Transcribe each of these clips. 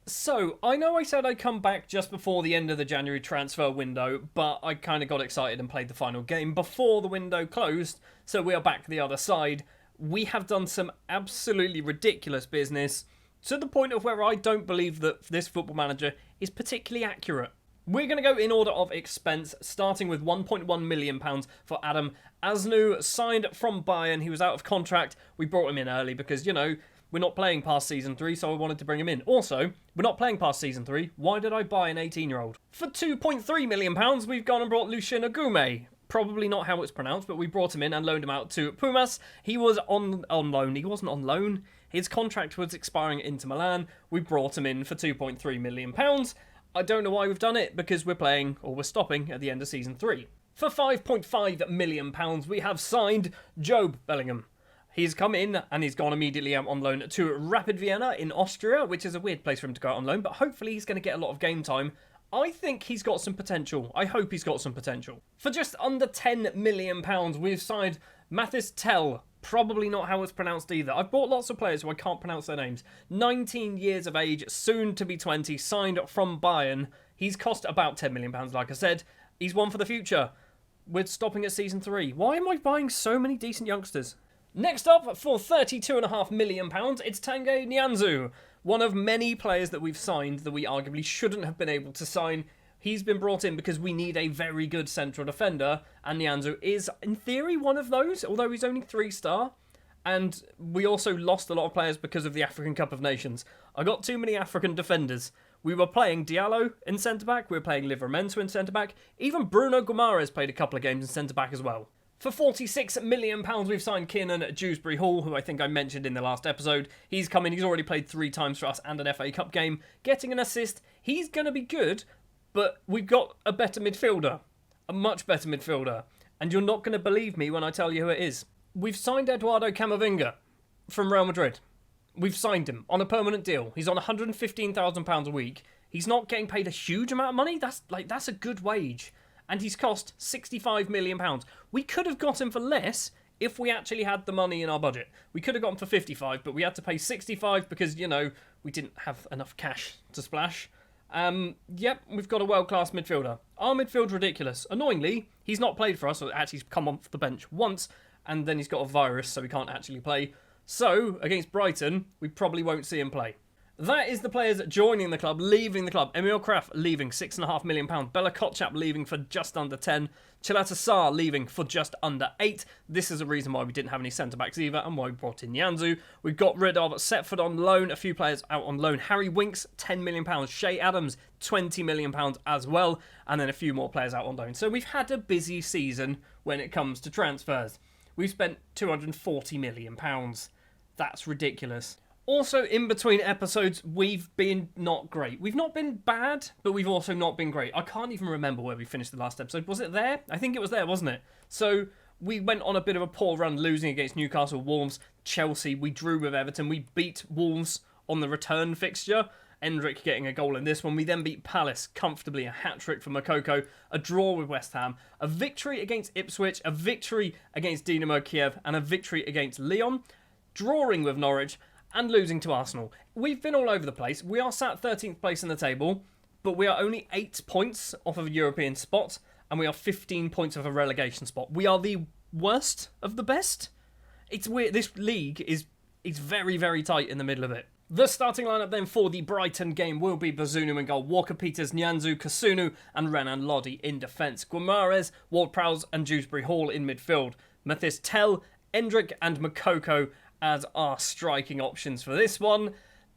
So, I know I said I'd come back just before the end of the January transfer window, but I kind of got excited and played the final game before the window closed, so we are back the other side. We have done some absolutely ridiculous business, to the point of where I don't believe that this football manager is particularly accurate. We're going to go in order of expense, starting with £1.1 million for Adam Asnu, signed from Bayern. He was out of contract. We brought him in early because, we're not playing past Season 3, so I wanted to bring him in. Also, we're not playing past Season 3. Why did I buy an 18-year-old? For £2.3 million, we've gone and brought Lucien Agume. Probably not how it's pronounced, but we brought him in and loaned him out to Pumas. He was on loan. He wasn't on loan. His contract was expiring at Inter Milan. We brought him in for £2.3 million. I don't know why we've done it, because we're stopping at the end of Season 3. For £5.5 million, we have signed Job Bellingham. He's come in and he's gone immediately out on loan to Rapid Vienna in Austria, which is a weird place for him to go out on loan, but hopefully he's going to get a lot of game time. I think he's got some potential. I hope he's got some potential. For just under £10 million, we've signed Mathis Tell. Probably not how it's pronounced either. I've bought lots of players who I can't pronounce their names. 19 years of age, soon to be 20, signed from Bayern. He's cost about £10 million, like I said. He's one for the future. We're stopping at Season 3. Why am I buying so many decent youngsters? Next up, for £32.5 million, it's Tanguy Nianzou, one of many players that we've signed that we arguably shouldn't have been able to sign. He's been brought in because we need a very good central defender, and Nianzou is, in theory, one of those, although he's only 3-star. And we also lost a lot of players because of the African Cup of Nations. I got too many African defenders. We were playing Diallo in centre-back, we were playing Livramento in centre-back, even Bruno Guimaraes played a couple of games in centre-back as well. For £46 million, we've signed Kiernan Dewsbury Hall, who I think I mentioned in the last episode. He's come in, he's already played 3 times for us and an FA Cup game, getting an assist. He's going to be good, but we've got a better midfielder, a much better midfielder. And you're not going to believe me when I tell you who it is. We've signed Eduardo Camavinga from Real Madrid. We've signed him on a permanent deal. He's on £115,000 a week. He's not getting paid a huge amount of money. That's a good wage. And he's cost £65 million. We could have got him for less if we actually had the money in our budget. We could have got him for 55, but we had to pay 65 because, we didn't have enough cash to splash. Yep, we've got a world-class midfielder. Our midfield's ridiculous. Annoyingly, he's not played for us, or actually he's come off the bench once, and then he's got a virus, so he can't actually play. So, against Brighton, we probably won't see him play. That is the players joining the club, leaving the club. Emil Kraf leaving, £6.5 million. Bella Kotchap leaving for just under 10. Chilata Sarr leaving for just under 8. This is a reason why we didn't have any centre-backs either, and why we brought in Nianzou. We got rid of Setford on loan, a few players out on loan. Harry Winks, £10 million. Shay Adams, £20 million as well, and then a few more players out on loan. So we've had a busy season when it comes to transfers. We've spent £240 million. That's ridiculous. Also, in between episodes, we've been not great. We've not been bad, but we've also not been great. I can't even remember where we finished the last episode. Was it there? I think it was there, wasn't it? So, we went on a bit of a poor run, losing against Newcastle, Wolves, Chelsea. We drew with Everton. We beat Wolves on the return fixture. Endrick getting a goal in this one. We then beat Palace comfortably, a hat-trick for Makoko, a draw with West Ham, a victory against Ipswich, a victory against Dinamo Kiev, and a victory against Lyon, drawing with Norwich, and losing to Arsenal. We've been all over the place. We are sat 13th place in the table, but we are only 8 points off of a European spot, and we are 15 points off a relegation spot. We are the worst of the best. It's weird. This league is very, very tight in the middle of it. The starting lineup then for the Brighton game will be Bazunu in goal, Walker-Peters, Nianzou, Kasunu, and Renan Lodi in defence. Guimaraes, Ward-Prowse, and Dewsbury Hall in midfield. Mathis Tell, Endrick, and Makoko as our striking options for this one.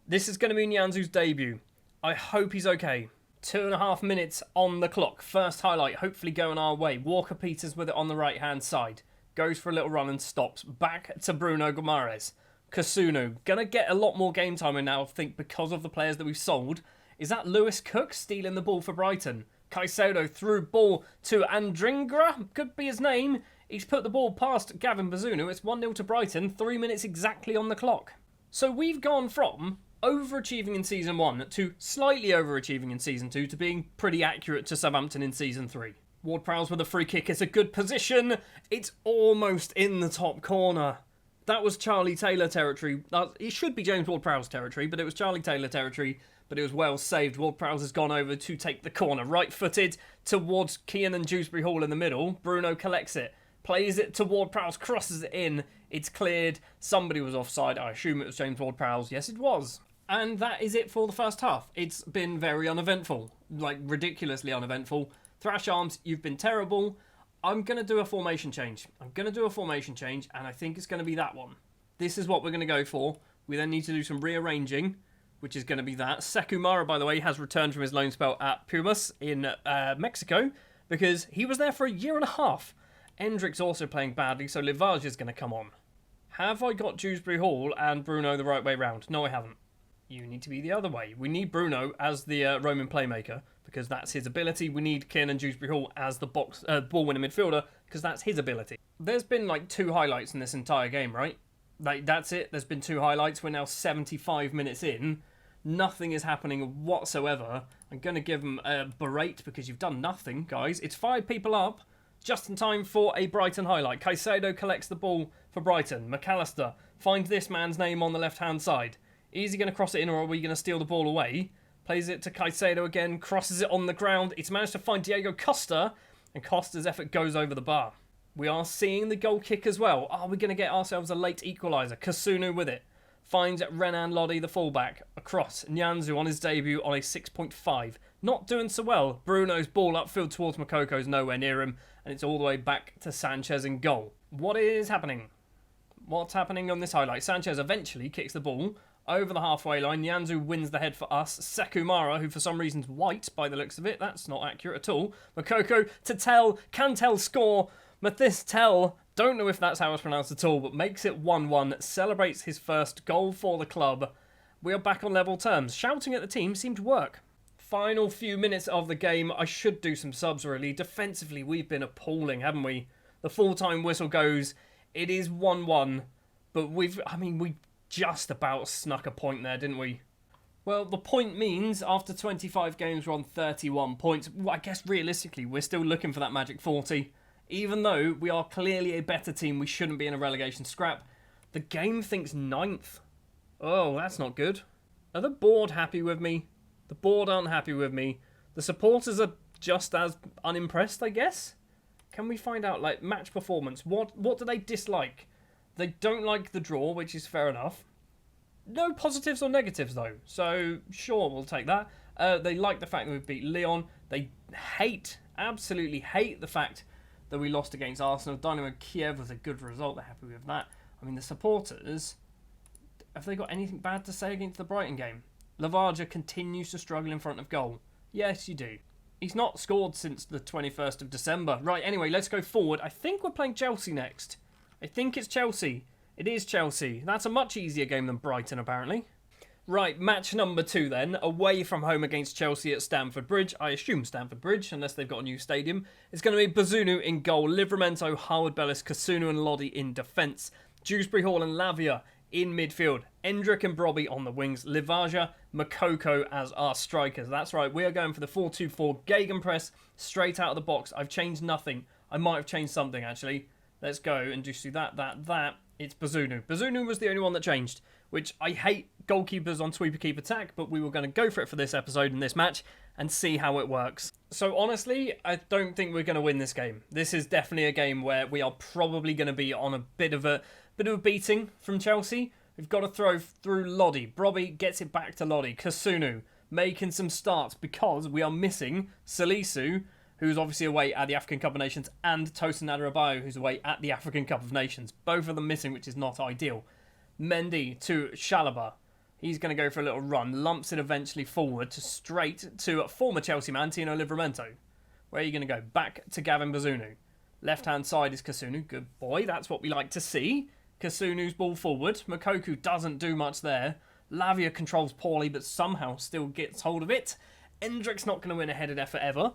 This is going to be Nianzou's debut. I hope he's okay. 2.5 minutes on the clock. First highlight, hopefully going our way. Walker-Peters with it on the right-hand side. Goes for a little run and stops. Back to Bruno Guimaraes. Kasunu, going to get a lot more game time in now, I think, because of the players that we've sold. Is that Lewis Cook stealing the ball for Brighton? Caicedo through ball to Andringra, could be his name. He's put the ball past Gavin Bazunu. It's 1-0 to Brighton, 3 minutes exactly on the clock. So we've gone from overachieving in Season 1 to slightly overachieving in Season 2 to being pretty accurate to Southampton in Season 3. Ward-Prowse with a free kick. It's a good position. It's almost in the top corner. That was Charlie Taylor territory. It should be James Ward-Prowse territory, but it was Charlie Taylor territory. but it was well saved. Ward-Prowse has gone over to take the corner. Right-footed towards Kean and Dewsbury Hall in the middle. Bruno collects it. Plays it to Ward-Prowse, crosses it in. It's cleared. Somebody was offside. I assume it was James Ward-Prowse. Yes, it was. And that is it for the first half. It's been very uneventful. Like, ridiculously uneventful. Thrash Arms, you've been terrible. I'm going to do a formation change. And I think it's going to be that one. This is what we're going to go for. We then need to do some rearranging, which is going to be that. Sekumara, by the way, has returned from his loan spell at Pumas in Mexico, because he was there for a year and a half. Endrick's also playing badly, so Livage is going to come on. Have I got Dewsbury Hall and Bruno the right way round? No, I haven't. You need to be the other way. We need Bruno as the Roman playmaker, because that's his ability. We need Kean and Dewsbury Hall as the ball-winning midfielder, because that's his ability. There's been like 2 highlights in this entire game, right? Like, that's it. There's been 2 highlights. We're now 75 minutes in. Nothing is happening whatsoever. I'm going to give them a berate, because you've done nothing, guys. It's 5 people up, just in time for a Brighton highlight. Caicedo collects the ball for Brighton. McAllister finds this man's name on the left-hand side. Is he going to cross it in, or are we going to steal the ball away? Plays it to Caicedo again, crosses it on the ground. It's managed to find Diego Costa, and Costa's effort goes over the bar. We are seeing the goal kick as well. Are we going to get ourselves a late equaliser? Kasunu with it. Finds Renan Lodi, the fullback, across. Nyanzu on his debut on a 6.5. Not doing so well. Bruno's ball upfield towards Mokoko's nowhere near him, and it's all the way back to Sanchez in goal. What is happening? What's happening on this highlight? Sanchez eventually kicks the ball over the halfway line. Nyanzu wins the head for us. Sekumara, who for some reason is white by the looks of it. That's not accurate at all. Mokoko to Tell. Can Tell score? Mathis Tell, don't know if that's how it's pronounced at all, but makes it 1-1. Celebrates his first goal for the club. We are back on level terms. Shouting at the team seemed to work. Final few minutes of the game. I should do some subs, really. Defensively, we've been appalling, haven't we? The full-time whistle goes. It is 1-1, but we just about snuck a point there, didn't we? Well, the point means after 25 games, we're on 31 points. Well, I guess realistically, we're still looking for that magic 40. Even though we are clearly a better team, we shouldn't be in a relegation scrap. The game thinks 9th. Oh, that's not good. Are the board happy with me? The board aren't happy with me. The supporters are just as unimpressed, I guess? Can we find out, like, match performance? What do they dislike? They don't like the draw, which is fair enough. No positives or negatives, though. So, sure, we'll take that. They like the fact that we beat Lyon. They absolutely hate the fact that we lost against Arsenal. Dynamo Kiev was a good result. They're happy with that. I mean, the supporters, have they got anything bad to say against the Brighton game? Lavaja continues to struggle in front of goal. Yes, you do. He's not scored since the 21st of December. Right, anyway, let's go forward. I think we're playing Chelsea next. I think it's Chelsea. It is Chelsea. That's a much easier game than Brighton, apparently. Right, match number 2 then. Away from home against Chelsea at Stamford Bridge. I assume Stamford Bridge, unless they've got a new stadium. It's going to be Bazunu in goal. Livramento, Howard Bellis, Kasunu and Lodi in defence. Dewsbury Hall and Lavia in midfield. Endrick and Brobby on the wings. Livaja, Mokoko as our strikers. That's right, we are going for the 4-2-4 Gegenpress straight out of the box. I've changed nothing. I might have changed something, actually. Let's go and just do that. It's Bazunu. Bazunu was the only one that changed, which I hate goalkeepers on sweeper keep attack, but we were going to go for it for this episode and this match and see how it works. So honestly, I don't think we're going to win this game. This is definitely a game where we are probably going to be on a bit of a beating from Chelsea. We've got to throw through Lodi. Brobby gets it back to Lodi. Kasunu making some starts because we are missing Salisu, who's obviously away at the African Cup of Nations, and Tosin Adarabioyo, who's away at the African Cup of Nations. Both of them missing, which is not ideal. Mendy to Shalaba. He's going to go for a little run. Lumps it eventually forward straight to former Chelsea man, Tino Livramento. Where are you going to go? Back to Gavin Bazunu. Left-hand side is Kasunu. Good boy. That's what we like to see. Kasunu's ball forward. Mokoku doesn't do much there. Lavia controls poorly, but somehow still gets hold of it. Endrick's not going to win a headed effort ever.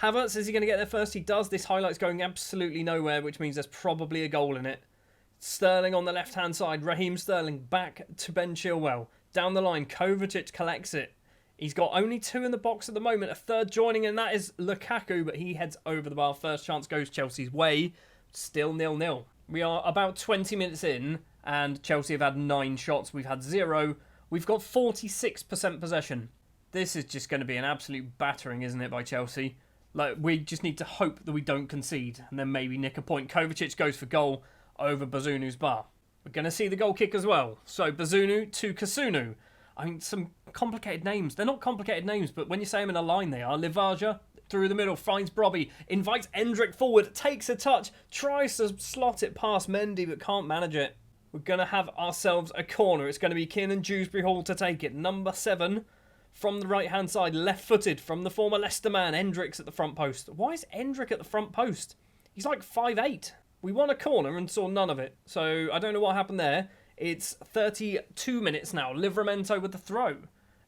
Havertz, is he going to get there first? He does. This highlight's going absolutely nowhere, which means there's probably a goal in it. Sterling on the left-hand side. Raheem Sterling back to Ben Chilwell. Down the line, Kovacic collects it. He's got only 2 in the box at the moment. A third joining, and that is Lukaku, but he heads over the bar. First chance goes Chelsea's way. Still 0-0. We are about 20 minutes in, and Chelsea have had 9 shots. We've had 0. We've got 46% possession. This is just going to be an absolute battering, isn't it, by Chelsea? Like, we just need to hope that we don't concede and then maybe nick a point. Kovacic goes for goal over Bazunu's bar. We're going to see the goal kick as well. So Bazunu to Kasunu. I mean, some complicated names. They're not complicated names, but when you say them in a line, they are. Livaja through the middle, finds Brobby, invites Endrick forward, takes a touch, tries to slot it past Mendy, but can't manage it. We're going to have ourselves a corner. It's going to be Kiernan Dewsbury Hall to take it. Number 7 from the right-hand side, left-footed from the former Leicester man. Endrick's at the front post. Why is Endrick at the front post? He's like 5'8". We won a corner and saw none of it, so I don't know what happened there. It's 32 minutes now. Livramento with the throw.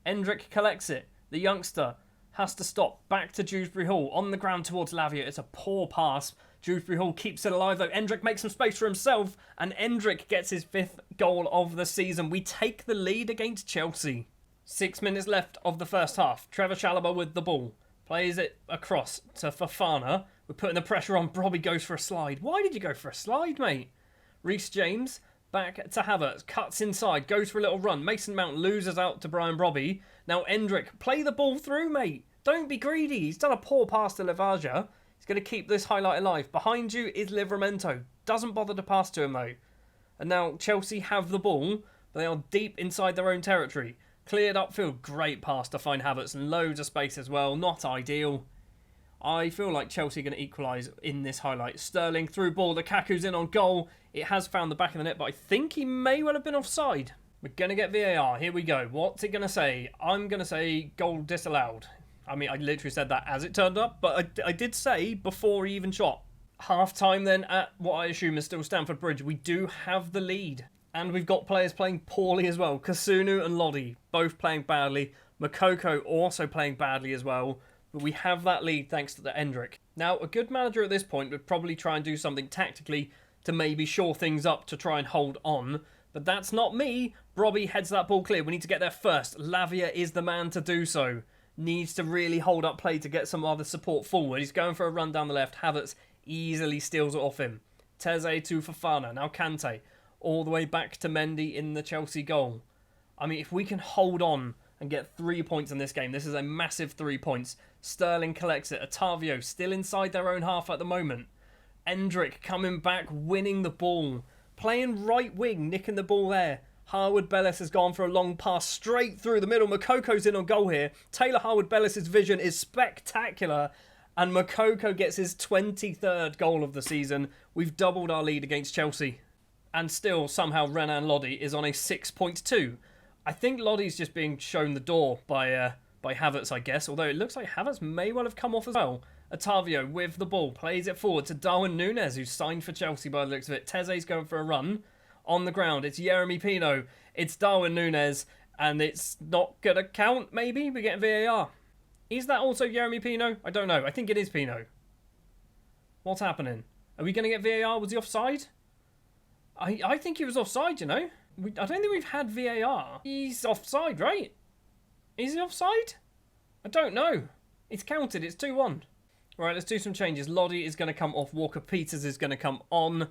Endrick collects it. The youngster has to stop. Back to Dewsbury Hall. On the ground towards Lavia. It's a poor pass. Dewsbury Hall keeps it alive though. Endrick makes some space for himself. And Endrick gets his 5th goal of the season. We take the lead against Chelsea. 6 minutes left of the first half. Trevor Chalobah with the ball. Plays it across to Fofana. We're putting the pressure on. Brobby goes for a slide. Why did you go for a slide, mate? Reece James back to Havertz. Cuts inside. Goes for a little run. Mason Mount loses out to Brian Brobby. Now Endrick. Play the ball through, mate. Don't be greedy. He's done a poor pass to Livaja. He's going to keep this highlight alive. Behind you is Livramento. Doesn't bother to pass to him, though. And now Chelsea have the ball, but they are deep inside their own territory. Cleared upfield. Great pass to find Havertz and loads of space as well. Not ideal. I feel like Chelsea are going to equalise in this highlight. Sterling through ball. Lukaku's in on goal. It has found the back of the net, but I think he may well have been offside. We're going to get VAR. Here we go. What's it going to say? I'm going to say goal disallowed. I mean, I literally said that as it turned up, but I did say before he even shot. Half-time then at what I assume is still Stamford Bridge. We do have the lead. And we've got players playing poorly as well. Kasunu and Lodi both playing badly. Makoko also playing badly as well. But we have that lead thanks to the Endrick. Now, a good manager at this point would probably try and do something tactically to maybe shore things up to try and hold on. But that's not me. Brobby heads that ball clear. We need to get there first. Lavia is the man to do so. Needs to really hold up play to get some other support forward. He's going for a run down the left. Havertz easily steals it off him. Teze to Fofana. Now Kante. All the way back to Mendy in the Chelsea goal. I mean, if we can hold on and get 3 points in this game, this is a massive 3 points. Sterling collects it. Otavio still inside their own half at the moment. Endrick coming back, winning the ball. Playing right wing, nicking the ball there. Harwood-Bellis has gone for a long pass straight through the middle. Mokoko's in on goal here. Taylor Harwood-Bellis' vision is spectacular. And Mokoko gets his 23rd goal of the season. We've doubled our lead against Chelsea. And still, somehow, Renan Lodi is on a 6.2. I think Lodi's just being shown the door by Havertz, I guess. Although it looks like Havertz may well have come off as well. Otavio with the ball. Plays it forward to Darwin Núñez, who's signed for Chelsea by the looks of it. Teze's going for a run. On the ground, it's Yeremy Pino. It's Darwin Núñez. And it's not going to count, maybe? We're getting VAR. Is that also Yeremy Pino? I don't know. I think it is Pino. What's happening? Are we going to get VAR? Was he offside? I think he was offside, you know. I don't think we've had VAR. He's offside, right? Is he offside? I don't know. It's counted. It's 2-1. Right, let's do some changes. Lodi is going to come off. Walker-Peters is going to come on.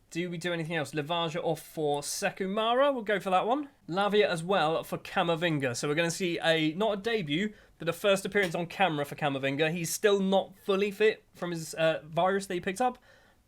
Do we do anything else? Livaja off for Sekumara. We'll go for that one. Lavia as well for Camavinga. So we're going to see not a debut, but a first appearance on camera for Camavinga. He's still not fully fit from his virus that he picked up,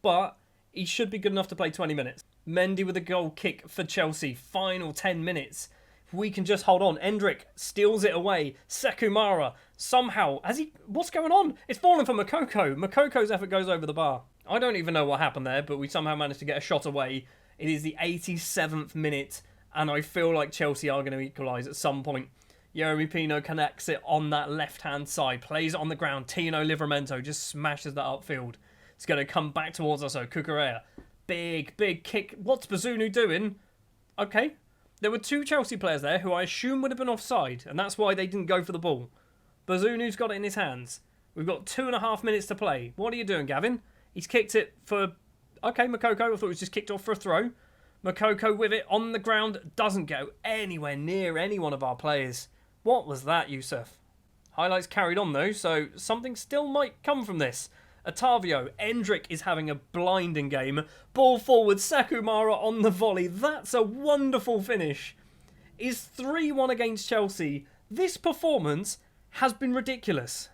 but he should be good enough to play 20 minutes. Mendy with a goal kick for Chelsea. Final 10 minutes. If we can just hold on. Endrick steals it away. Sekumara somehow. What's going on? It's fallen for Mokoko. Mokoko's effort goes over the bar. I don't even know what happened there, but we somehow managed to get a shot away. It is the 87th minute, and I feel like Chelsea are going to equalise at some point. Yeremy Pino connects it on that left-hand side. Plays it on the ground. Tino Livramento just smashes that upfield. It's going to come back towards us, so Cucurella. Big kick. What's Bazunu doing? Okay. There were 2 Chelsea players there who I assume would have been offside, and that's why they didn't go for the ball. Bazunu's got it in his hands. We've got 2.5 minutes to play. What are you doing, Gavin? He's kicked it for... Okay, Mokoko. I thought it was just kicked off for a throw. Mokoko with it on the ground. Doesn't go anywhere near any one of our players. What was that, Yusuf? Highlights carried on, though, so something still might come from this. Otavio. Endrick is having a blinding game. Ball forward. Sekumara on the volley. That's a wonderful finish. Is 3-1 against Chelsea This performance has been ridiculous.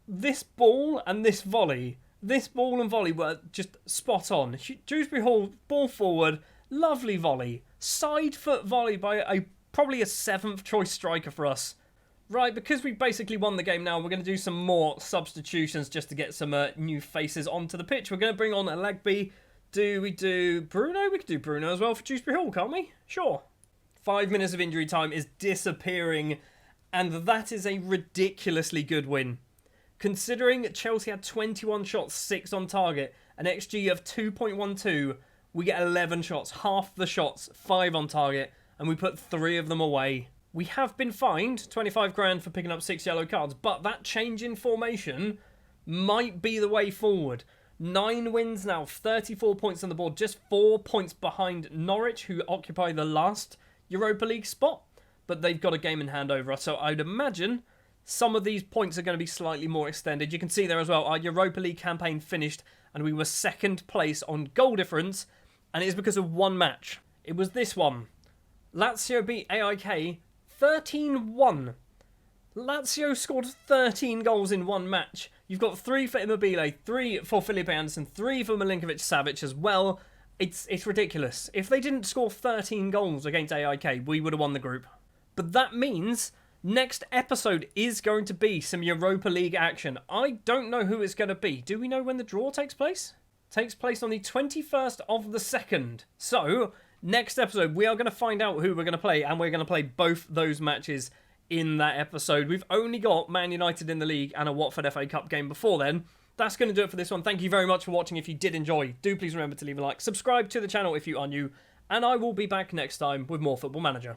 This ball and this volley, were just spot on. Dewsbury Hall, ball forward, lovely volley. Side foot volley by probably a 7th choice striker for us. Right, because we basically won the game now, we're going to do some more substitutions just to get some new faces onto the pitch. We're going to bring on Legby. Do we do Bruno? We could do Bruno as well for Dewsbury Hall, can't we? Sure. 5 minutes of injury time is disappearing, and that is a ridiculously good win. Considering Chelsea had 21 shots, 6 on target, an XG of 2.12, we get 11 shots, half the shots, 5 on target, and we put 3 of them away. We have been fined 25 grand for picking up 6 yellow cards, but that change in formation might be the way forward. 9 wins now, 34 points on the board, just 4 points behind Norwich, who occupy the last Europa League spot, but they've got a game in hand over us, so I'd imagine some of these points are going to be slightly more extended. You can see there as well, our Europa League campaign finished, and we were 2nd place on goal difference, and it is because of one match. It was this one. Lazio beat AIK 13-1. Lazio scored 13 goals in one match. You've got 3 for Immobile, 3 for Felipe Anderson, 3 for Milinkovic-Savic as well. It's ridiculous. If they didn't score 13 goals against AIK, we would have won the group. But that means next episode is going to be some Europa League action. I don't know who it's going to be. Do we know when the draw takes place? Takes place on the 21st of the 2nd. So, next episode, we are going to find out who we're going to play, and we're going to play both those matches in that episode. We've only got Man United in the league and a Watford FA Cup game before then. That's going to do it for this one. Thank you very much for watching. If you did enjoy, do please remember to leave a like, subscribe to the channel if you are new, and I will be back next time with more Football Manager.